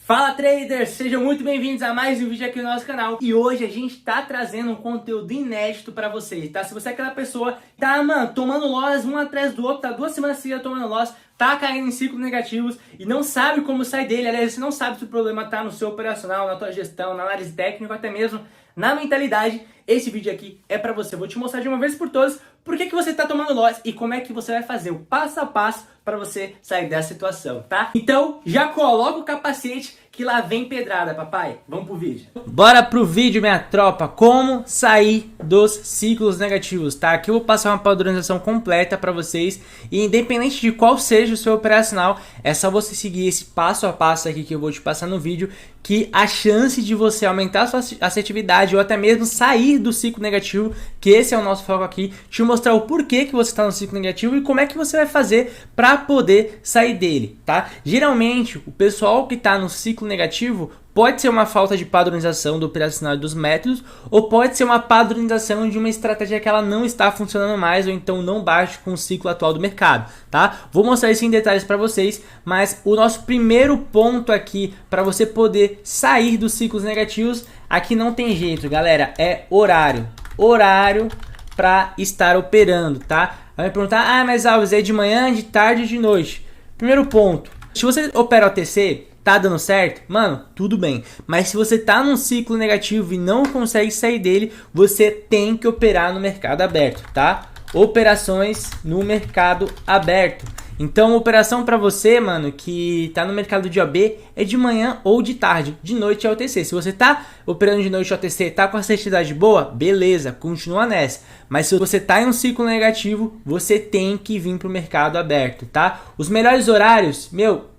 Fala traders, sejam muito bem-vindos a mais um vídeo aqui no nosso canal. E hoje a gente tá trazendo um conteúdo inédito pra vocês, tá? Se você é aquela pessoa que tá, tomando loss um atrás do outro, tá 2 semanas seguidas tomando loss, tá caindo em ciclos negativos e não sabe como sair dele, aliás, você não sabe se o problema tá no seu operacional, na tua gestão, na análise técnica, ou até mesmo na mentalidade, esse vídeo aqui é pra você. Vou te mostrar de uma vez por todas por que você tá tomando loss e como é que você vai fazer o passo a passo pra você sair dessa situação, tá? Então, já coloca o capacete que lá vem pedrada, papai. Vamos pro vídeo. Bora pro vídeo, minha tropa. Como sair dos ciclos negativos, tá? Aqui eu vou passar uma padronização completa pra vocês. E independente de qual seja o seu operacional, é só você seguir esse passo a passo aqui que eu vou te passar no vídeo, que a chance de você aumentar a sua assertividade ou até mesmo sair do ciclo negativo, que esse é o nosso foco aqui, te mostrar o porquê que você está no ciclo negativo e como é que você vai fazer para poder sair dele, tá? Geralmente, o pessoal que está no ciclo negativo pode ser uma falta de padronização do operacional e dos métodos, ou pode ser uma padronização de uma estratégia que ela não está funcionando mais, ou então não bate com o ciclo atual do mercado, tá? Vou mostrar isso em detalhes para vocês, mas o nosso primeiro ponto aqui para você poder sair dos ciclos negativos, aqui não tem jeito, galera, é horário. Horário para estar operando, tá? Vai me perguntar, mas Alves, é de manhã, de tarde, de noite? Primeiro ponto, se você opera OTC, tá dando certo? Mano, tudo bem. Mas se você tá num ciclo negativo e não consegue sair dele, você tem que operar no mercado aberto, tá? Operações no mercado aberto. Então, operação para você, mano, que tá no mercado de OB é de manhã ou de tarde. De noite é OTC. Se você tá operando de noite OTC, tá com a assertividade boa, beleza, continua nessa. Mas se você tá em um ciclo negativo, você tem que vir pro mercado aberto, tá? Os melhores horários,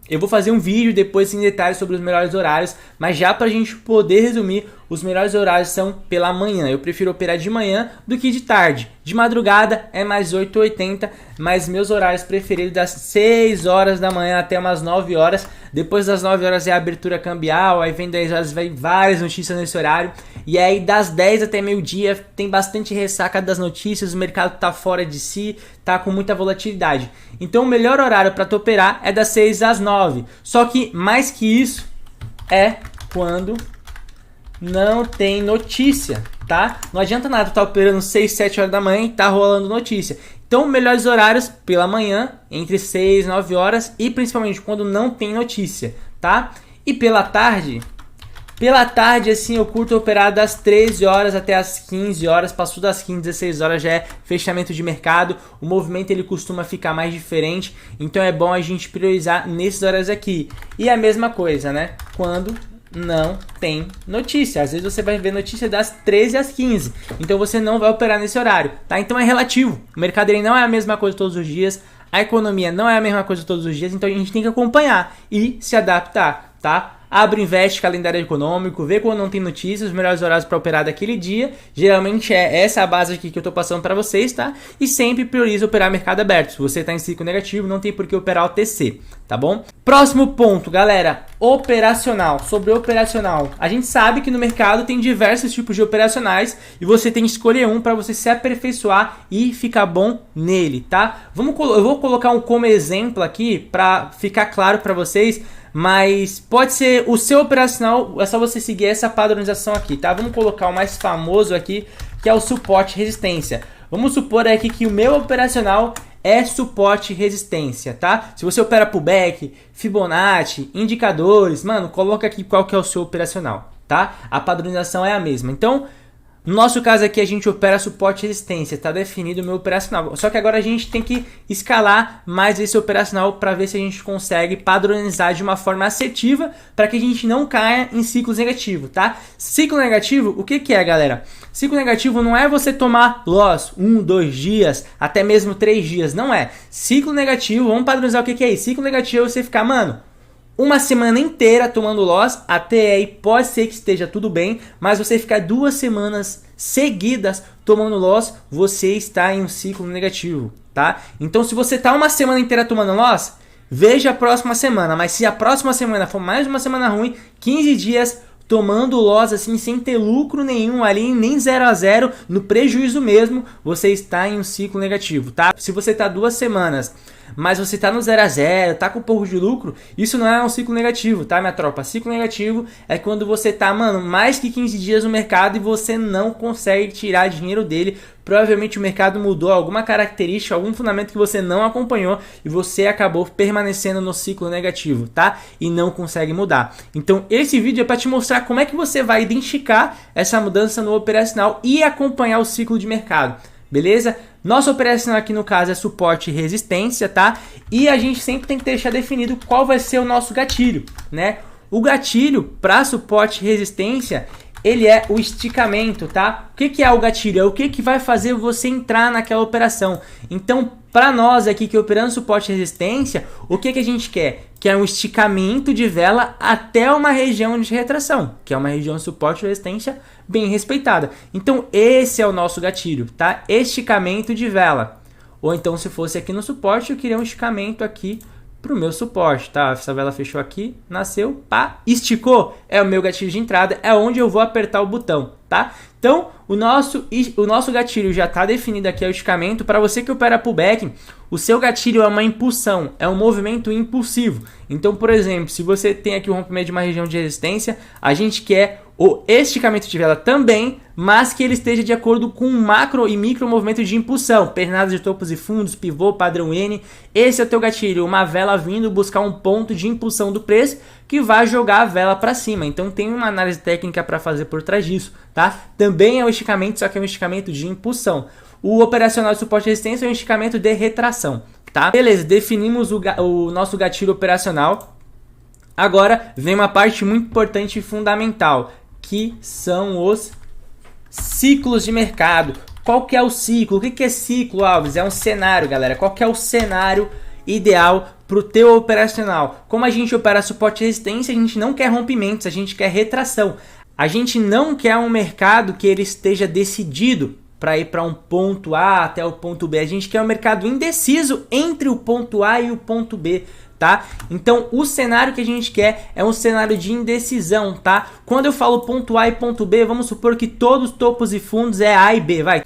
eu vou fazer um vídeo depois em detalhes sobre os melhores horários, mas já pra gente poder resumir, os melhores horários são pela manhã. Eu prefiro operar de manhã do que de tarde. De madrugada é mais 8h80, mas meus horários preferidos das 6 horas da manhã até umas 9 horas. Depois das 9 horas é a abertura cambial, aí vem 10 horas, vem várias notícias nesse horário. E aí das 10 até meio-dia tem bastante ressaca das notícias, o mercado tá fora de si, tá com muita volatilidade. Então o melhor horário para tu operar é das 6 às 9. Só que mais que isso é quando não tem notícia, tá? Não adianta nada tu tá operando 6, 7 horas da manhã e tá rolando notícia. Então, melhores horários pela manhã, entre 6 e 9 horas e principalmente quando não tem notícia, tá? E pela tarde assim eu curto operar das 13 horas até as 15 horas, passou das 15, 16 horas já é fechamento de mercado, o movimento ele costuma ficar mais diferente, então é bom a gente priorizar nesses horários aqui. E a mesma coisa, né? Quando não tem notícia, às vezes você vai ver notícia das 13 às 15, então você não vai operar nesse horário, tá? Então é relativo, o mercado ele não é a mesma coisa todos os dias, a economia não é a mesma coisa todos os dias, então a gente tem que acompanhar e se adaptar, tá? Abre, investe, calendário econômico, vê quando não tem notícias, os melhores horários para operar daquele dia. Geralmente é essa a base aqui que eu tô passando para vocês, tá? E sempre prioriza operar mercado aberto. Se você tá em ciclo negativo, não tem por que operar OTC, tá bom? Próximo ponto, galera, operacional. Sobre operacional, a gente sabe que no mercado tem diversos tipos de operacionais e você tem que escolher um para você se aperfeiçoar e ficar bom nele, tá? Eu vou colocar um como exemplo aqui para ficar claro para vocês. Mas pode ser o seu operacional, é só você seguir essa padronização aqui, tá? Vamos colocar o mais famoso aqui, que é o suporte e resistência. Vamos supor aqui que o meu operacional é suporte e resistência, tá? Se você opera pullback, Fibonacci, indicadores, mano, coloca aqui qual que é o seu operacional, tá? A padronização é a mesma. Então, no nosso caso aqui a gente opera suporte e resistência, tá definido o meu operacional. Só que agora a gente tem que escalar mais esse operacional para ver se a gente consegue padronizar de uma forma assertiva para que a gente não caia em ciclos negativos, tá? Ciclo negativo, o que que é, galera? Ciclo negativo não é você tomar loss 1, 2 dias, até mesmo 3 dias, não é. Ciclo negativo, vamos padronizar o que que é isso. Ciclo negativo é você ficar, mano, uma semana inteira tomando loss, até aí pode ser que esteja tudo bem, mas você ficar 2 semanas seguidas tomando loss, você está em um ciclo negativo, tá? Então se você tá uma semana inteira tomando loss, veja a próxima semana, mas se a próxima semana for mais uma semana ruim, 15 dias tomando loss assim, sem ter lucro nenhum ali, nem 0 a 0, no prejuízo mesmo, você está em um ciclo negativo, tá? Se você tá 2 semanas mas você tá no 0 a 0, tá com pouco de lucro, isso não é um ciclo negativo, tá, minha tropa? Ciclo negativo é quando você tá, mano, mais que 15 dias no mercado e você não consegue tirar dinheiro dele. Provavelmente o mercado mudou alguma característica, algum fundamento que você não acompanhou e você acabou permanecendo no ciclo negativo, tá? E não consegue mudar. Então esse vídeo é para te mostrar como é que você vai identificar essa mudança no operacional e acompanhar o ciclo de mercado, beleza? Nosso operacional aqui no caso é suporte e resistência, tá? E a gente sempre tem que deixar definido qual vai ser o nosso gatilho, né? O gatilho para suporte e resistência, ele é o esticamento, tá? O que é o gatilho? É o que vai fazer você entrar naquela operação. Então, para nós aqui que operamos suporte e resistência, o que a gente quer? Que é um esticamento de vela até uma região de retração, que é uma região de suporte e resistência bem respeitada. Então, esse é o nosso gatilho, tá? Esticamento de vela. Ou então, se fosse aqui no suporte, eu queria um esticamento aqui para o meu suporte, tá? Essa vela fechou aqui, nasceu, pá, esticou, é o meu gatilho de entrada, é onde eu vou apertar o botão, tá? Então, o nosso gatilho já está definido aqui, é o esticamento. Para você que opera pullback, o seu gatilho é uma impulsão, é um movimento impulsivo. Então, por exemplo, se você tem aqui o rompimento de uma região de resistência, a gente quer o esticamento de vela também, mas que ele esteja de acordo com macro e micro movimento de impulsão, pernadas de topos e fundos, pivô, padrão N. Esse é o teu gatilho, uma vela vindo buscar um ponto de impulsão do preço que vai jogar a vela para cima. Então tem uma análise técnica para fazer por trás disso, tá? Também é um esticamento, só que é um esticamento de impulsão. O operacional de suporte e resistência é um esticamento de retração, tá? Beleza, definimos o nosso gatilho operacional. Agora vem uma parte muito importante e fundamental, que são os ciclos de mercado. Qual que é o ciclo? O que é ciclo, Alves? É um cenário, galera. Qual que é o cenário ideal para o teu operacional? Como a gente opera suporte e resistência, a gente não quer rompimentos, a gente quer retração. A gente não quer um mercado que ele esteja decidido para ir para um ponto A até o ponto B. A gente quer um mercado indeciso entre o ponto A e o ponto B, tá? Então o cenário que a gente quer é um cenário de indecisão, tá? Quando eu falo ponto A e ponto B, vamos supor que todos os topos e fundos é A e B, vai.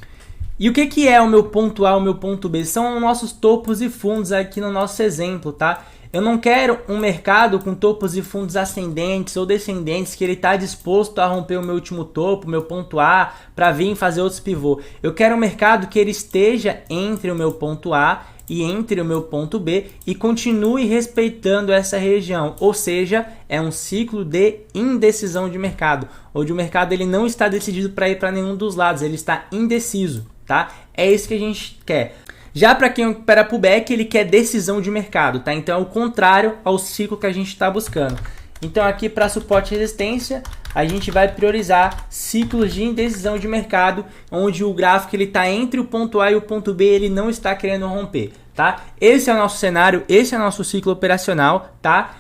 E o que é o meu ponto A, o meu ponto B? São nossos topos e fundos aqui no nosso exemplo, tá? Eu não quero um mercado com topos e fundos ascendentes ou descendentes que ele está disposto a romper o meu último topo, meu ponto A, para vir fazer outros pivô. Eu quero um mercado que ele esteja entre o meu ponto A e entre o meu ponto B e continue respeitando essa região, ou seja, é um ciclo de indecisão de mercado, onde o mercado ele não está decidido para ir para nenhum dos lados, ele está indeciso, tá? É isso que a gente quer. Já para quem opera pullback, ele quer decisão de mercado, tá? Então é o contrário ao ciclo que a gente está buscando. Então aqui para suporte e resistência, a gente vai priorizar ciclos de indecisão de mercado, onde o gráfico ele está entre o ponto A e o ponto B, ele não está querendo romper, tá? Esse é o nosso cenário, esse é o nosso ciclo operacional, tá?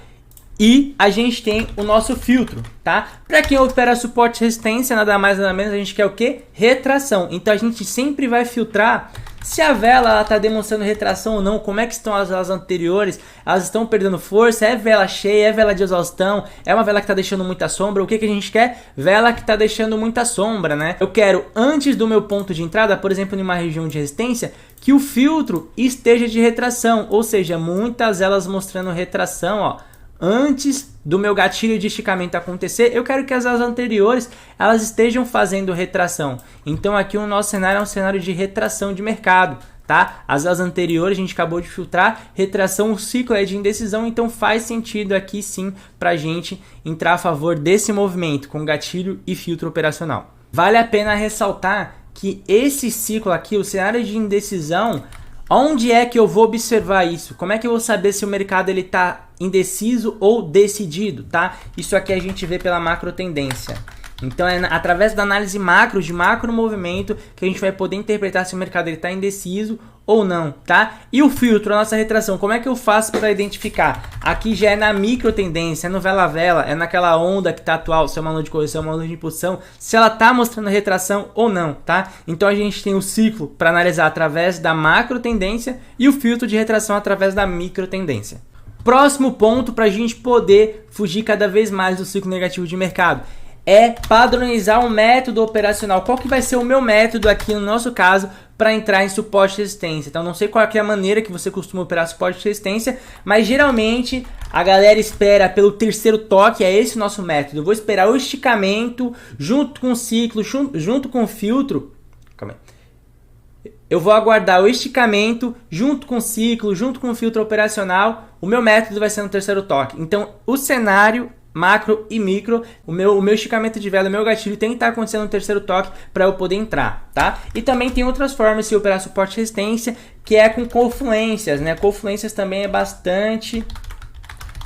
E a gente tem o nosso filtro, tá? Para quem opera suporte e resistência, nada mais nada menos, a gente quer o quê? Retração. Então a gente sempre vai filtrar se a vela está demonstrando retração ou não, como é que estão as velas anteriores, elas estão perdendo força, é vela cheia, é vela de exaustão, é uma vela que está deixando muita sombra. O que a gente quer? Vela que está deixando muita sombra, né? Eu quero, antes do meu ponto de entrada, por exemplo, em uma região de resistência, que o filtro esteja de retração, ou seja, muitas velas mostrando retração, ó. Antes do meu gatilho de esticamento acontecer, eu quero que as velas anteriores elas estejam fazendo retração. Então aqui o nosso cenário é um cenário de retração de mercado, tá? As velas anteriores a gente acabou de filtrar, retração, o ciclo é de indecisão, então faz sentido aqui sim para a gente entrar a favor desse movimento com gatilho e filtro operacional. Vale a pena ressaltar que esse ciclo aqui, o cenário de indecisão, onde é que eu vou observar isso? Como é que eu vou saber se o mercado ele está indeciso ou decidido, tá? Isso aqui a gente vê pela macro tendência. Então é através da análise macro, de macro movimento, que a gente vai poder interpretar se o mercado está indeciso ou não, tá? E o filtro, a nossa retração, como é que eu faço para identificar? Aqui já é na micro tendência, é no vela-vela, é naquela onda que está atual, se é uma onda de correção, uma onda de impulsão, se ela está mostrando retração ou não, tá? Então a gente tem o ciclo para analisar através da macro tendência e o filtro de retração através da micro tendência. Próximo ponto para a gente poder fugir cada vez mais do ciclo negativo de mercado é padronizar um método operacional. Qual que vai ser o meu método aqui no nosso caso para entrar em suporte e resistência? Então não sei qual é a maneira que você costuma operar suporte e resistência, mas geralmente a galera espera pelo terceiro toque, é esse o nosso método. Eu vou esperar o esticamento junto com o ciclo, junto com o filtro. Calma aí. Eu vou aguardar o esticamento junto com o ciclo, junto com o filtro operacional. O meu método vai ser no terceiro toque. Então o cenário macro e micro, o meu esticamento de vela, o meu gatilho tem que estar acontecendo no terceiro toque para eu poder entrar, tá? E também tem outras formas de operar suporte e resistência, que é com confluências, né? Confluências também é bastante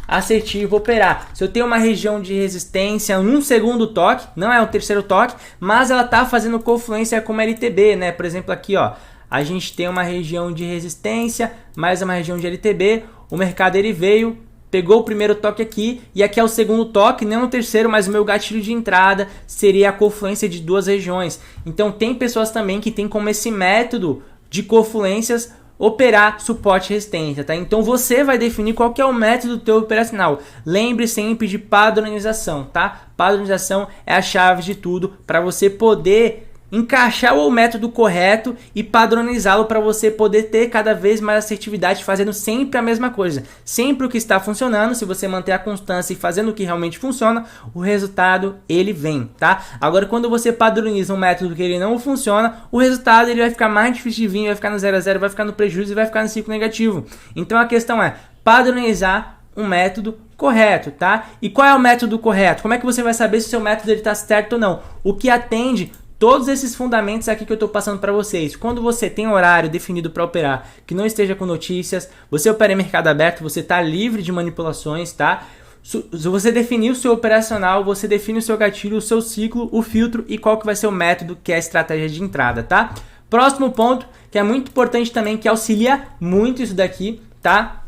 assertivo operar. Se eu tenho uma região de resistência num segundo toque, não é um terceiro toque, mas ela tá fazendo confluência com uma LTB, né? Por exemplo, aqui, ó, a gente tem uma região de resistência, mais uma região de LTB, o mercado ele veio, pegou o primeiro toque aqui, e aqui é o segundo toque, não o terceiro, mas o meu gatilho de entrada seria a confluência de duas regiões. Então tem pessoas também que tem como esse método de confluências operar suporte e resistência, tá? Então você vai definir qual que é o método do teu operacional. Lembre sempre de padronização, tá? Padronização é a chave de tudo para você poder encaixar o método correto e padronizá-lo para você poder ter cada vez mais assertividade fazendo sempre a mesma coisa. Sempre o que está funcionando, se você manter a constância e fazendo o que realmente funciona, o resultado ele vem, tá? Agora quando você padroniza um método que ele não funciona, o resultado ele vai ficar mais difícil de vir, vai ficar no 0 a 0, vai ficar no prejuízo e vai ficar no ciclo negativo. Então a questão é padronizar um método correto, tá? E qual é o método correto? Como é que você vai saber se o seu método está certo ou não? O que atende todos esses fundamentos aqui que eu estou passando para vocês. Quando você tem horário definido para operar, que não esteja com notícias, você opera em mercado aberto, você está livre de manipulações, tá? Se você definir o seu operacional, você define o seu gatilho, o seu ciclo, o filtro e qual que vai ser o método, que é a estratégia de entrada, tá? Próximo ponto, que é muito importante também, que auxilia muito isso daqui, tá?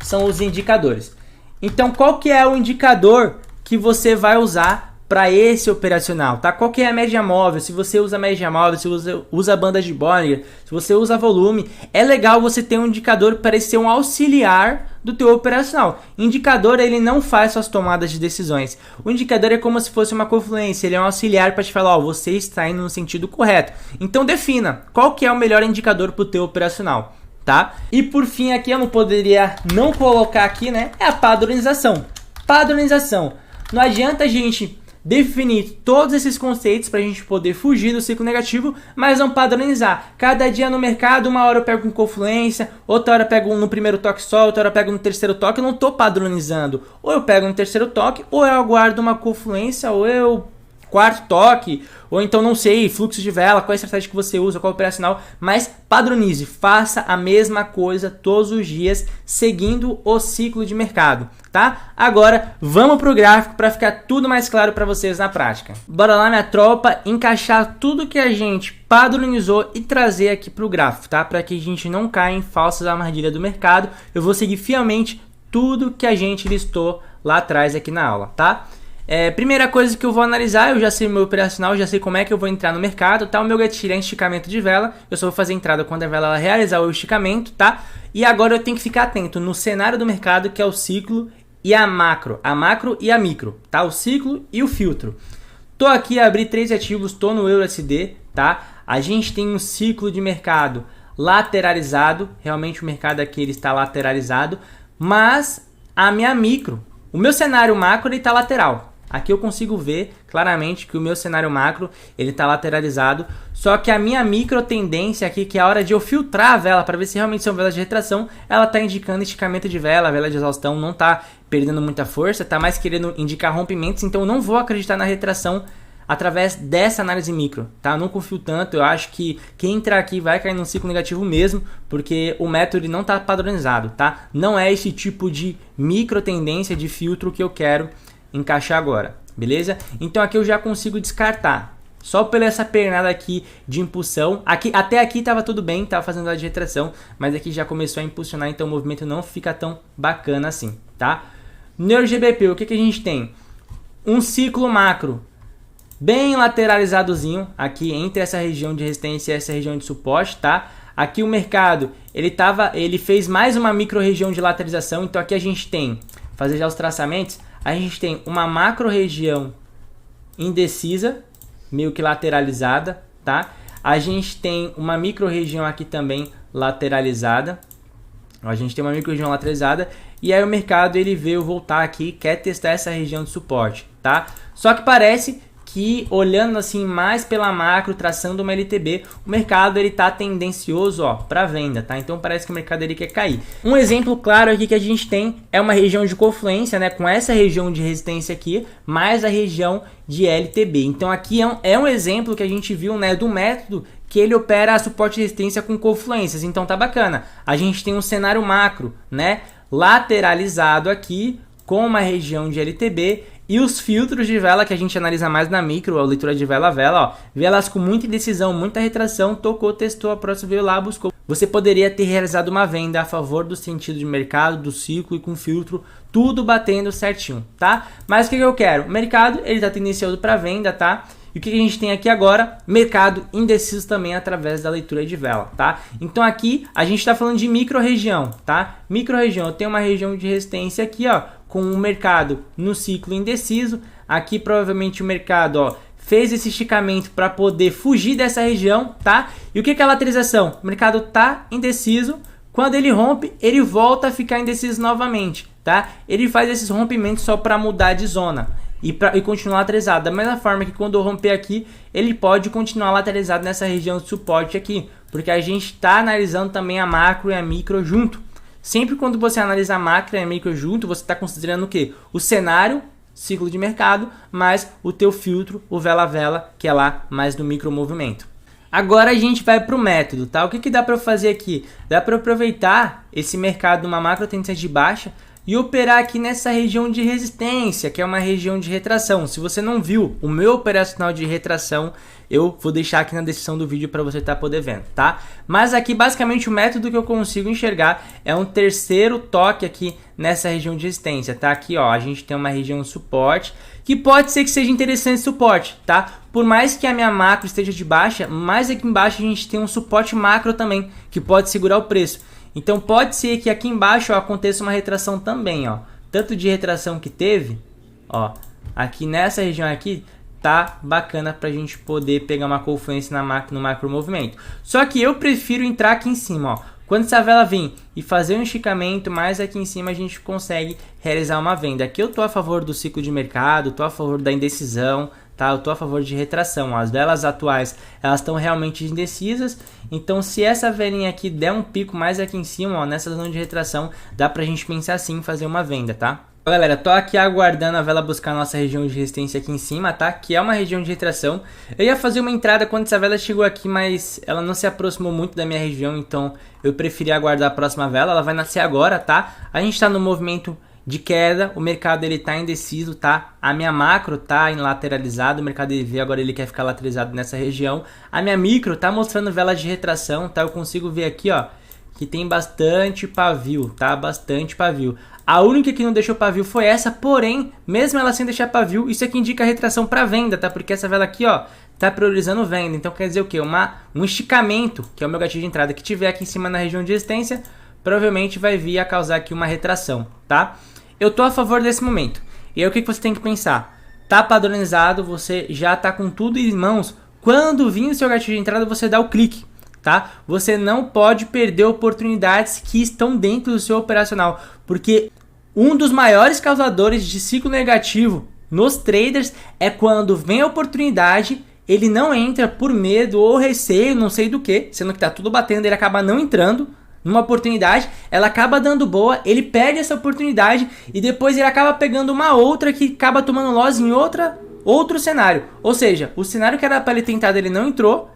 São os indicadores. Então, qual que é o indicador que você vai usar para esse operacional, tá? Qual que é a média móvel? Se você usa média móvel, se você usa banda de Bollinger, se você usa volume, é legal você ter um indicador para ser um auxiliar do teu operacional. Indicador, ele não faz suas tomadas de decisões. O indicador é como se fosse uma confluência, ele é um auxiliar para te falar, ó, você está indo no sentido correto. Então defina qual que é o melhor indicador para o teu operacional, tá? E por fim aqui, eu não poderia não colocar aqui, né? É a padronização. Padronização. Não adianta a gente definir todos esses conceitos para a gente poder fugir do ciclo negativo, mas não padronizar. Cada dia no mercado, uma hora eu pego com confluência, outra hora eu pego no primeiro toque só, outra hora eu pego no terceiro toque, eu não estou padronizando. Ou eu pego no terceiro toque, ou eu aguardo uma confluência, ou eu quarto toque, ou então não sei, fluxo de vela, qual é a estratégia que você usa, qual é o operacional, mas padronize, faça a mesma coisa todos os dias, seguindo o ciclo de mercado, tá? Agora, vamos pro gráfico para ficar tudo mais claro para vocês na prática. Bora lá, minha tropa, encaixar tudo que a gente padronizou e trazer aqui pro gráfico, tá? Para que a gente não caia em falsas armadilhas do mercado, eu vou seguir fielmente tudo que a gente listou lá atrás aqui na aula, tá? Primeira coisa que eu vou analisar, eu já sei o meu operacional, já sei como é que eu vou entrar no mercado, tá? O meu gatilho é esticamento de vela, eu só vou fazer entrada quando a vela ela realizar o esticamento, tá? E agora eu tenho que ficar atento no cenário do mercado, que é o ciclo e a macro e a micro, tá? O ciclo e o filtro. Tô aqui, abri 3 ativos, tô no EURUSD, tá? A gente tem um ciclo de mercado lateralizado, realmente o mercado aqui ele está lateralizado, mas a minha micro, o meu cenário macro ele está lateral. Aqui eu consigo ver claramente que o meu cenário macro ele está lateralizado, só que a minha micro tendência aqui, que é a hora de eu filtrar a vela para ver se realmente são velas de retração, ela está indicando esticamento de vela, a vela de exaustão não está perdendo muita força, está mais querendo indicar rompimentos, então eu não vou acreditar na retração através dessa análise micro, tá? Eu não confio tanto, eu acho que quem entrar aqui vai cair num ciclo negativo mesmo, porque o método não está padronizado, tá? Não é esse tipo de micro tendência de filtro que eu quero encaixar agora, beleza? Então aqui eu já consigo descartar, só pela essa pernada aqui de impulsão, até aqui estava tudo bem, estava fazendo a de retração, mas aqui já começou a impulsionar, então o movimento não fica tão bacana assim, tá? No EURGBP, o que a gente tem? Um ciclo macro bem lateralizadozinho aqui entre essa região de resistência e essa região de suporte, tá? Aqui o mercado, ele fez mais uma micro região de lateralização, então aqui a gente tem, fazer já os traçamentos, a gente tem uma macro região indecisa, meio que lateralizada, tá? A gente tem uma micro região aqui também lateralizada. A gente tem uma micro região lateralizada e aí o mercado ele veio voltar aqui, quer testar essa região de suporte, tá? Só que parece que olhando assim mais pela macro, traçando uma LTB, o mercado ele tá tendencioso, ó, para venda, tá? Então parece que o mercado ele quer cair. Um exemplo claro aqui que a gente tem é uma região de confluência, né, com essa região de resistência aqui, mais a região de LTB. Então aqui é um exemplo que a gente viu, né, do método que ele opera a suporte e resistência com confluências. Então tá bacana. A gente tem um cenário macro, né, lateralizado aqui com uma região de LTB. E os filtros de vela que a gente analisa mais na micro, a leitura de vela a vela, ó, velas com muita indecisão, muita retração, tocou, testou, a próxima veio lá, buscou. Você poderia ter realizado uma venda a favor do sentido de mercado, do ciclo e com filtro, tudo batendo certinho, tá? Mas o que eu quero? O mercado, ele tá tendencioso para venda, tá? E o que a gente tem aqui agora? Mercado indeciso também através da leitura de vela, tá? Então aqui a gente está falando de micro-região, tá? Micro-região, eu tenho uma região de resistência aqui, ó, com o mercado no ciclo indeciso. Aqui provavelmente o mercado, ó, fez esse esticamento para poder fugir dessa região, tá? E o que é a lateralização? O mercado tá indeciso, quando ele rompe, ele volta a ficar indeciso novamente, tá? Ele faz esses rompimentos só para mudar de zona. E continuar lateralizado, da mesma forma que quando eu romper aqui, ele pode continuar lateralizado nessa região de suporte aqui, porque a gente está analisando também a macro e a micro junto. Sempre quando você analisa a macro e a micro junto, você está considerando o quê? O cenário, ciclo de mercado, mais o teu filtro, o vela-vela, que é lá mais do micro movimento. Agora a gente vai para o método, tá? O que dá para eu fazer aqui? Dá para aproveitar esse mercado numa macro tendência de baixa e operar aqui nessa região de resistência, que é uma região de retração. Se você não viu o meu operacional de retração, eu vou deixar aqui na descrição do vídeo para você estar poder vendo, tá? Mas aqui basicamente o método que eu consigo enxergar é um terceiro toque aqui nessa região de resistência, tá? Aqui, ó, a gente tem uma região de suporte, que pode ser que seja interessante esse suporte, tá? Por mais que a minha macro esteja de baixa, mais aqui embaixo a gente tem um suporte macro também, que pode segurar o preço. Então pode ser que aqui embaixo, ó, aconteça uma retração também, ó. Tanto de retração que teve, ó, aqui nessa região aqui, tá bacana pra gente poder pegar uma confluência no macro movimento. Só que eu prefiro entrar aqui em cima, ó. Quando essa vela vir e fazer um esticamento, mais aqui em cima a gente consegue realizar uma venda. Aqui eu tô a favor do ciclo de mercado, tô a favor da indecisão, tá? Eu tô a favor de retração. As velas atuais, elas estão realmente indecisas. Então, se essa velinha aqui der um pico mais aqui em cima, ó, nessa zona de retração, dá pra gente pensar assim em fazer uma venda, tá? Galera, tô aqui aguardando a vela buscar a nossa região de resistência aqui em cima, tá? Que é uma região de retração. Eu ia fazer uma entrada quando essa vela chegou aqui, mas ela não se aproximou muito da minha região, então eu preferi aguardar a próxima vela. Ela vai nascer agora, tá? A gente tá no movimento de queda, o mercado ele tá indeciso, tá? A minha macro tá em lateralizado, o mercado EV agora ele quer ficar lateralizado nessa região. A minha micro tá mostrando velas de retração, tá? Eu consigo ver aqui, ó, que tem bastante pavio, tá? Bastante pavio. A única que não deixou pavio foi essa, porém, mesmo ela sem deixar pavio, isso aqui indica retração para venda, tá? Porque essa vela aqui, ó, tá priorizando venda. Então quer dizer o quê? Um esticamento, que é o meu gatilho de entrada, que tiver aqui em cima na região de resistência, provavelmente vai vir a causar aqui uma retração, tá? Eu tô a favor desse momento. E aí o que você tem que pensar? Tá padronizado, você já tá com tudo em mãos. Quando vir o seu gatilho de entrada, você dá o clique, tá? Você não pode perder oportunidades que estão dentro do seu operacional, porque um dos maiores causadores de ciclo negativo nos traders é quando vem a oportunidade, ele não entra por medo ou receio, não sei do que, sendo que tá tudo batendo, ele acaba não entrando numa oportunidade, ela acaba dando boa, ele perde essa oportunidade e depois ele acaba pegando uma outra que acaba tomando loss em outro cenário. Ou seja, o cenário que era para ele tentar, ele não entrou,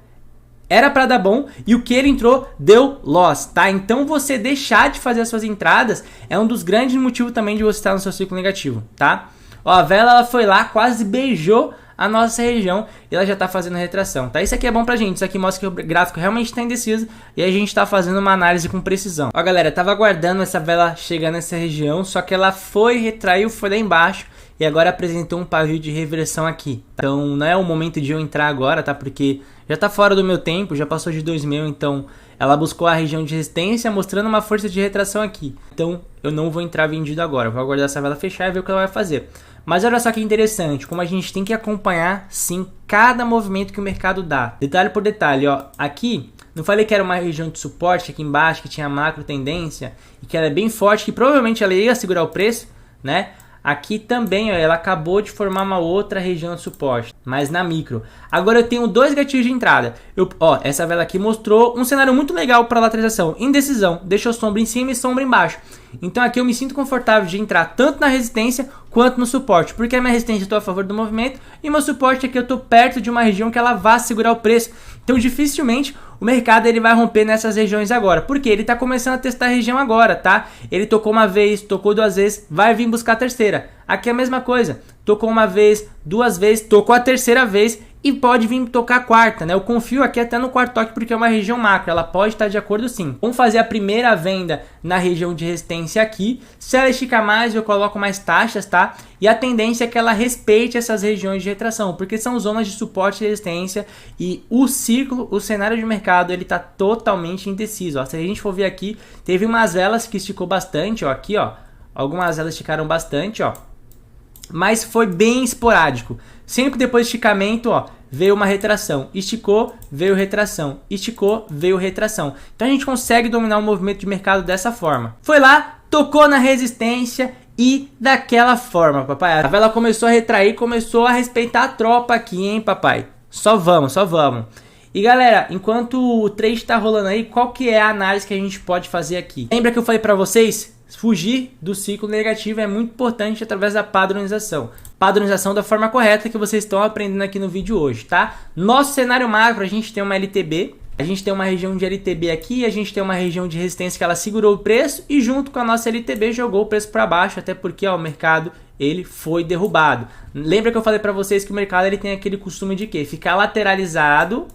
era para dar bom e o que ele entrou deu loss, tá? Então você deixar de fazer as suas entradas é um dos grandes motivos também de você estar no seu ciclo negativo, tá? Ó, a vela ela foi lá, quase beijou a nossa região e ela já tá fazendo retração, tá? Isso aqui é bom pra gente, isso aqui mostra que o gráfico realmente tá indeciso e a gente tá fazendo uma análise com precisão. Ó, galera, eu tava aguardando essa vela chegar nessa região, só que ela retraiu, foi lá embaixo e agora apresentou um pavio de reversão aqui. Então não é o momento de eu entrar agora, tá? Porque já tá fora do meu tempo, já passou de 2.000, então ela buscou a região de resistência mostrando uma força de retração aqui. Então eu não vou entrar vendido agora, vou aguardar essa vela fechar e ver o que ela vai fazer. Mas olha só que interessante, como a gente tem que acompanhar sim cada movimento que o mercado dá, detalhe por detalhe, ó. Aqui, não falei que era uma região de suporte aqui embaixo, que tinha macro tendência e que ela é bem forte, que provavelmente ela ia segurar o preço, né? Aqui também, ó, ela acabou de formar uma outra região de suporte, mas na micro. Agora eu tenho dois gatilhos de entrada. Essa vela aqui mostrou um cenário muito legal para lateralização, indecisão, deixou sombra em cima e sombra embaixo. Então aqui eu me sinto confortável de entrar tanto na resistência quanto no suporte, porque a minha resistência eu estou a favor do movimento e meu suporte aqui eu estou perto de uma região que ela vai segurar o preço. Então dificilmente o mercado ele vai romper nessas regiões agora, porque ele está começando a testar a região agora, tá? Ele tocou uma vez, tocou duas vezes, vai vir buscar a terceira. Aqui é a mesma coisa, tocou uma vez, duas vezes, tocou a terceira vez e pode vir tocar a quarta, né? Eu confio aqui até no quarto toque porque é uma região macro, ela pode estar de acordo sim. Vamos fazer a primeira venda na região de resistência aqui. Se ela esticar mais, eu coloco mais taxas, tá? E a tendência é que ela respeite essas regiões de retração, porque são zonas de suporte e resistência e o ciclo, o cenário de mercado, ele tá totalmente indeciso, ó. Se a gente for ver aqui, teve umas velas que esticou bastante, ó, aqui, ó. Algumas velas esticaram bastante, ó. Mas foi bem esporádico. Sempre depois do esticamento, ó, veio uma retração. Esticou, veio retração. Esticou, veio retração. Então a gente consegue dominar o movimento de mercado dessa forma. Foi lá, tocou na resistência e daquela forma, papai. A vela começou a retrair, começou a respeitar a tropa aqui, hein, papai. Só vamos, só vamos. E galera, enquanto o trade está rolando aí, qual que é a análise que a gente pode fazer aqui? Lembra que eu falei para vocês? Fugir do ciclo negativo é muito importante através da padronização. Padronização da forma correta que vocês estão aprendendo aqui no vídeo hoje, tá? Nosso cenário macro, a gente tem uma LTB, a gente tem uma região de LTB aqui, a gente tem uma região de resistência que ela segurou o preço e junto com a nossa LTB jogou o preço para baixo, até porque ó, o mercado ele foi derrubado. Lembra que eu falei para vocês que o mercado ele tem aquele costume de quê? Ficar lateralizado,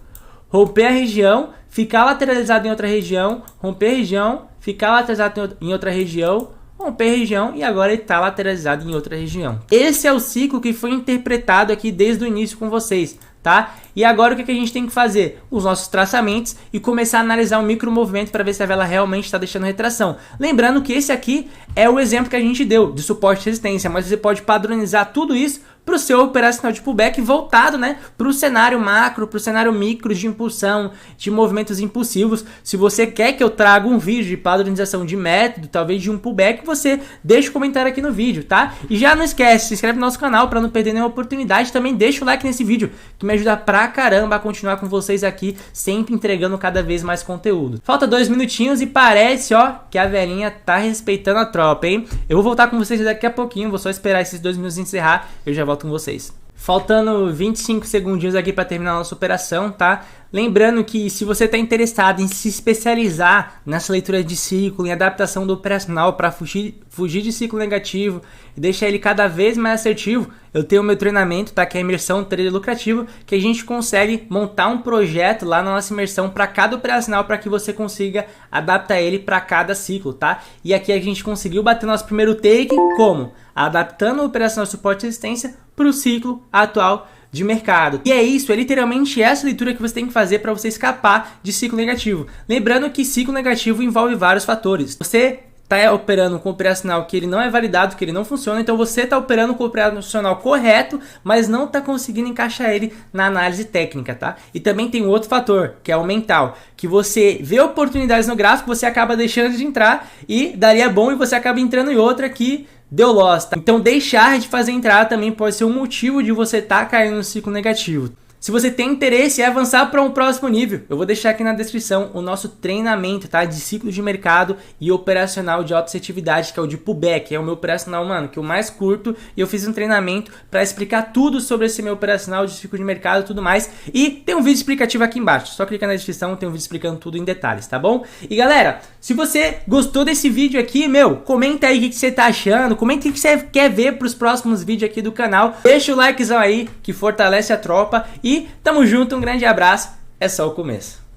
romper a região, ficar lateralizado em outra região, romper a região, ficar lateralizado em outra região, romper a região e agora ele está lateralizado em outra região. Esse é o ciclo que foi interpretado aqui desde o início com vocês, tá? E agora o que a gente tem que fazer? Os nossos traçamentos e começar a analisar o micro movimento para ver se a vela realmente está deixando retração. Lembrando que esse aqui é o exemplo que a gente deu de suporte e resistência, mas você pode padronizar tudo isso para o seu operacional de pullback voltado, né, para o cenário macro, para o cenário micro de impulsão, de movimentos impulsivos. Se você quer que eu traga um vídeo de padronização de método, talvez de um pullback, você deixa o comentário aqui no vídeo, tá? E já não esquece, se inscreve no nosso canal para não perder nenhuma oportunidade. Também deixa o like nesse vídeo, que me ajuda pra caramba a continuar com vocês aqui, sempre entregando cada vez mais conteúdo. Falta 2 minutinhos e parece, ó, que a velhinha tá respeitando a tropa, hein? Eu vou voltar com vocês daqui a pouquinho, vou só esperar esses 2 minutos encerrar, eu já volto com vocês. Faltando 25 segundinhos aqui para terminar a nossa operação, tá? Lembrando que se você está interessado em se especializar nessa leitura de ciclo, em adaptação do operacional para fugir de ciclo negativo e deixar ele cada vez mais assertivo, eu tenho o meu treinamento, tá? Que é a imersão trader lucrativo, que a gente consegue montar um projeto lá na nossa imersão para cada operacional para que você consiga adaptar ele para cada ciclo, tá? E aqui a gente conseguiu bater nosso primeiro take, como? Adaptando o operacional suporte e resistência para o ciclo atual de mercado. E é isso, é literalmente essa leitura que você tem que fazer para você escapar de ciclo negativo. Lembrando que ciclo negativo envolve vários fatores. Você está operando com o operacional que ele não é validado, que ele não funciona, então você está operando com o operacional correto, mas não está conseguindo encaixar ele na análise técnica, tá? E também tem outro fator, que é o mental, que você vê oportunidades no gráfico, você acaba deixando de entrar e daria bom e você acaba entrando em outra que deu loss, tá? Então deixar de fazer entrada também pode ser um motivo de você estar caindo no ciclo negativo. Se você tem interesse em avançar para um próximo nível, eu vou deixar aqui na descrição o nosso treinamento, tá? De ciclo de mercado e operacional de alta assertividade, que é o de pullback. É o meu operacional, mano, que eu mais curto. E eu fiz um treinamento para explicar tudo sobre esse meu operacional de ciclo de mercado e tudo mais. E tem um vídeo explicativo aqui embaixo. Só clicar na descrição, tem um vídeo explicando tudo em detalhes, tá bom? E galera, se você gostou desse vídeo aqui, meu, comenta aí o que você tá achando. Comenta o que você quer ver para os próximos vídeos aqui do canal. Deixa o likezão aí, que fortalece a tropa. E tamo junto, um grande abraço, é só o começo.